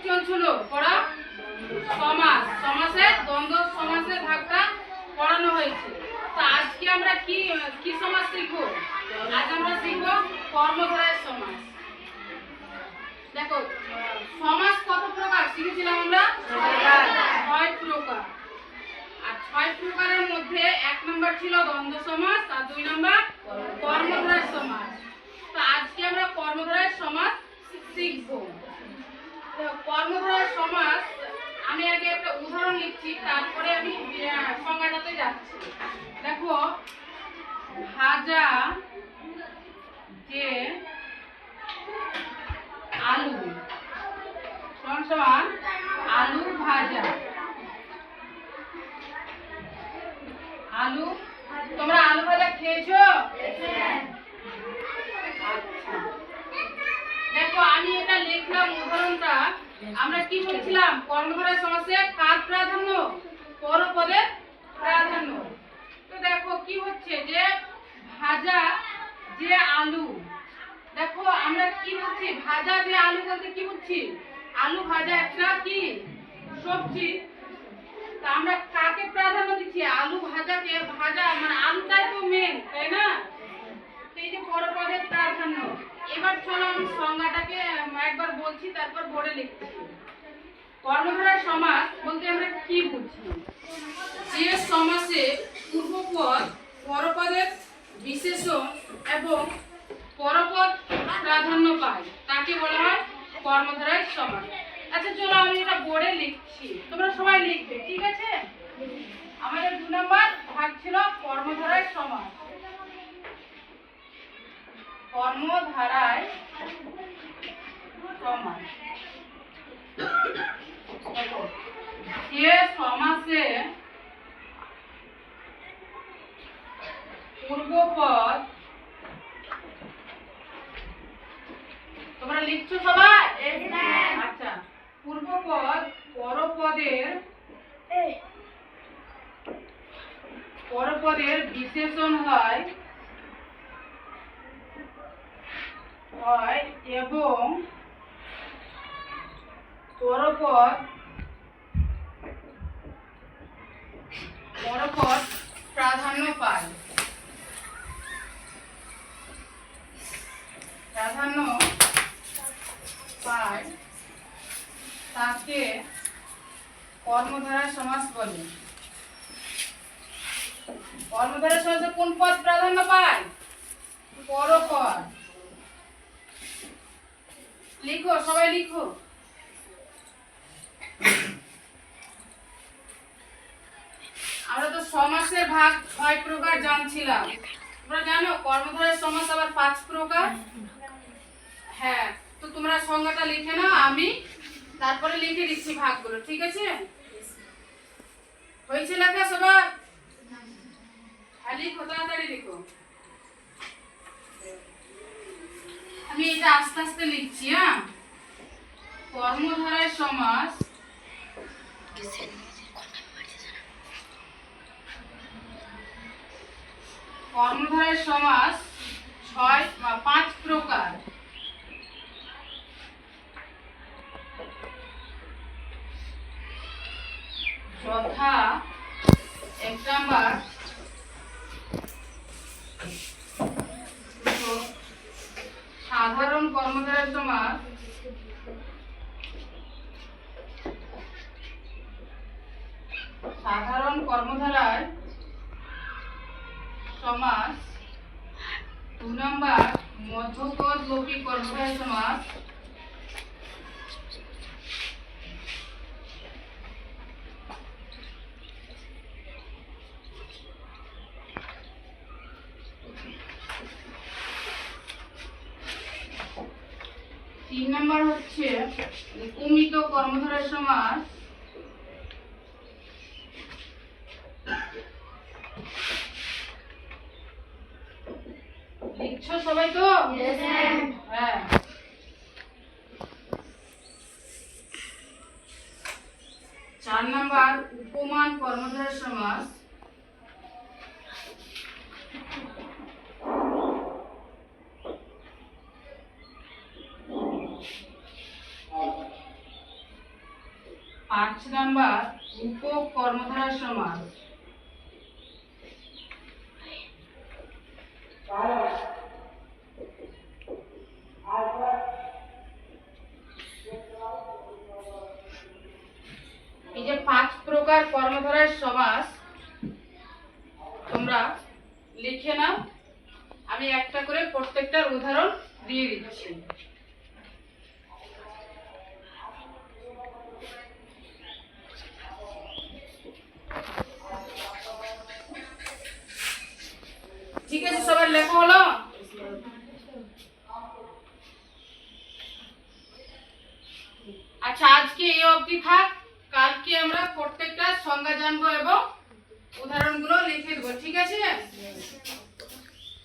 চলছিল পড়া সমাস, সমাসের দ্বন্দ্ব সমাসের ভাগটা পড়ানো হয়েছে। তো আজকে আমরা কি কি সমাস শিখবো? আজ আমরা শিখবো কর্মধারয় সমাস। দেখো সমাস কত প্রকার শিখেছিলাম আমরা? 6 প্রকার। আর 6 প্রকারের মধ্যে 1 নম্বর ছিল দ্বন্দ্ব সমাস আর 2 নম্বর কর্মধারয় সমাস। তো আজকে আমরা কর্মধারয় সমাস শিখবো। তো কর্মধারয় সমাস আমি আগে একটা উদাহরণ লিখছি, তারপরে আমি সংজ্ঞাটাতে যাচ্ছি। দেখো ভাজা যে আলু সমান আলু ভাজা। আলু, তোমরা আলু ভাজা খেয়েছো? আচ্ছা, দেখো আমি এটা লিখলাম উদাহরণটা। আমরা কি বলছিলাম? কর্মধারয় সমাসে কার প্রাধান্য? পরপদের প্রাধান্য। তো দেখো কি হচ্ছে যে ভাজা যে আলু। দেখো আমরা কি বলছি? ভাজা যে আলু বলতে কি বুঝছি? আলু ভাজা একটা কি সবজি। তা আমরা কাকে প্রাধান্য দিচ্ছি? আলু ভাজাকে। ভাজা মানে আলুটাই তো মেন, তাই না? এই যে পরপদের প্রাধান্য। এবার চলো আমি সংজ্ঞাটাকে একবার বলছি, তারপর বোর্ডে লিখছি। কর্মধারয় সমাস বলতে আমরা কি বুঝি? যে সমাসে পূর্বপদ পরপদের বিশেষণ এবং পরপদ প্রাধান্য পায় তাকে বলা হয় কর্মধারয় সমাস। আচ্ছা চলো আমি এটা বোর্ডে লিখছি, তোমরা সবাই লিখবে, ঠিক আছে? আমাদের 2 নম্বর ভাগ ছিল কর্মধারয় সমাস। কর্মধারয় সমাস যে সমাসে পূর্বপদ, তোমরা লিখছো সবাই? আচ্ছা, পূর্বপদ পরপদের বিশেষণ হয় এবং পরপদ প্রাধান্য পায়। তাকে কর্মধারয় সমাস বলে। কর্মধারয় সমাসে কোন পদ প্রাধান্য পায়? পরপদ। লিখো, সবাই লিখো। আমরা তো সমাসের ভাগ 6 প্রকার জানছিলাম। তোমরা জানো কর্মধারয় সমাস আবার 5 প্রকার। হ্যাঁ, তো তোমরা সংজ্ঞাটা লিখে নাও, আমি তারপরে লিখে দিচ্ছি ভাগগুলো, ঠিক আছে? হয়েছে লেখা সবার? হ্যাঁ লিখো, তাড়াতাড়ি লিখো। আমি এটা আস্তে আস্তে লিখছি। হ্যাঁ, কর্মধারয় সমাস কর্মধারয় সমাস 5 প্রকার। যথা 1 নাম্বার সাধারণ কর্মধারয় সমাস। সাধারণ কর্মধারয় সমাস। 2 নাম্বার মধ্যপদ লোপী কর্মধারয় সমাস। 3 নাম্বার হচ্ছে উপমিত কর্মধারয় সমাস। লিখছো সবাই তো? হ্যাঁ। 4 নাম্বার উপমান কর্মধারয় সমাস। 5 নাম্বার উপকর্মধারয় সমাস। এই যে 5 প্রকার কর্মধারয় সমাস তোমরা লিখে নাও। আমি একটা করে প্রত্যেকটার উদাহরণ দিয়ে দিচ্ছি। ঠিক আছে, সবার লেখা হলো? আচ্ছা, আজকে এই অবধি থাক। কালকে আমরা প্রত্যেকটা সংজ্ঞা জানবো এবং উদাহরণগুলো লিখে দেবো। ঠিক আছে?